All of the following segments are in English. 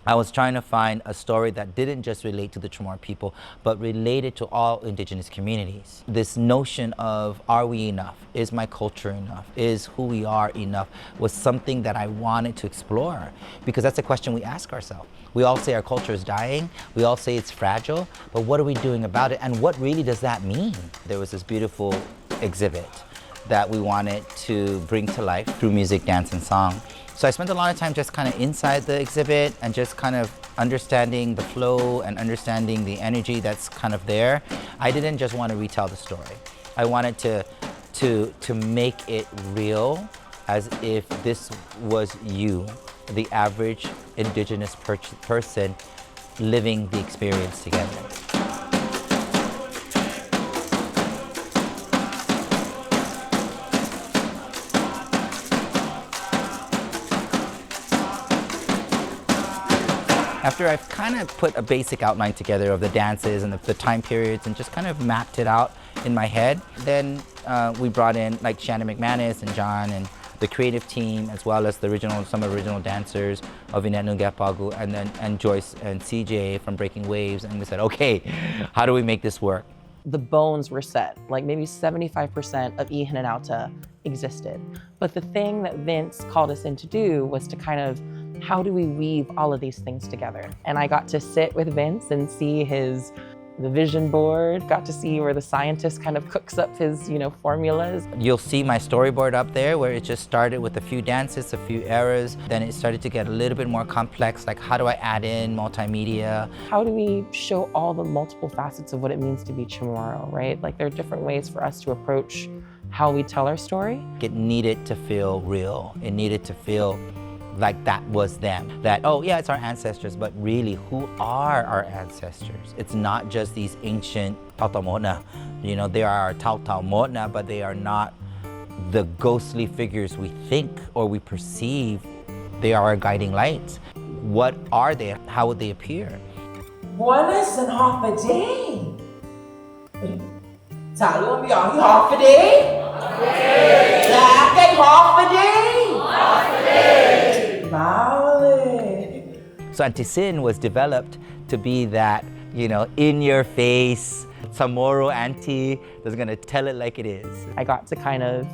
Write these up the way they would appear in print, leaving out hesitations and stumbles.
I was trying to find a story that didn't just relate to the Chamorro people, but related to all indigenous communities. This notion of, are we enough? Is my culture enough? Is who we are enough? Was something that I wanted to explore, because that's a question we ask ourselves. We all say our culture is dying, we all say it's fragile, but what are we doing about it, and what really does that mean? There was this beautiful exhibit that we wanted to bring to life through music, dance, and song. So I spent a lot of time just kind of inside the exhibit and just kind of understanding the flow and understanding the energy that's kind of there. I didn't just want to retell the story. I wanted to make it real, as if this was you, the average indigenous person living the experience together. After I've kind of put a basic outline together of the dances and the time periods and just kind of mapped it out in my head, then we brought in like Shannon McManus and John and the creative team, as well as some original dancers of I Hinanåo-ta, and Joyce and CJ from Breaking Waves, and we said, okay, how do we make this work? The bones were set, like maybe 75% of I Hinanåo-ta existed. But the thing that Vince called us in to do was to kind of, how do we weave all of these things together? And I got to sit with Vince and see the vision board, got to see where the scientist kind of cooks up his, formulas. You'll see my storyboard up there, where it just started with a few dances, a few eras. Then it started to get a little bit more complex, like how do I add in multimedia? How do we show all the multiple facets of what it means to be Chamorro, right? Like there are different ways for us to approach how we tell our story. It needed to feel real. It needed to feel like that was them. That, oh yeah, it's our ancestors, but really, who are our ancestors? It's not just these ancient Tautaumona. They are our Tautaumona, but they are not the ghostly figures we think or we perceive. They are our guiding lights. What are they? How would they appear? Boy, less than half a day. Salud, half a day? Half a day. Half a day? Half a day. So Auntie Sin was developed to be that, in your face, Chamorro auntie that's gonna tell it like it is. I got to kind of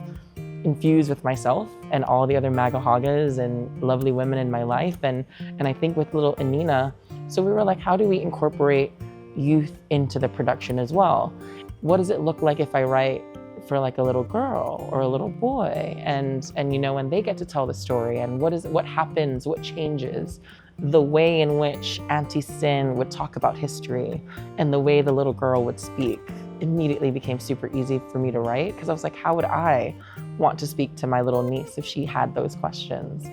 infuse with myself and all the other Magahagas and lovely women in my life. And I think with little Anina, so we were like, how do we incorporate youth into the production as well? What does it look like if I write for like a little girl or a little boy, and when they get to tell the story, and what happens, what changes, the way in which Auntie Sin would talk about history and the way the little girl would speak immediately became super easy for me to write, because I was like, how would I want to speak to my little niece if she had those questions?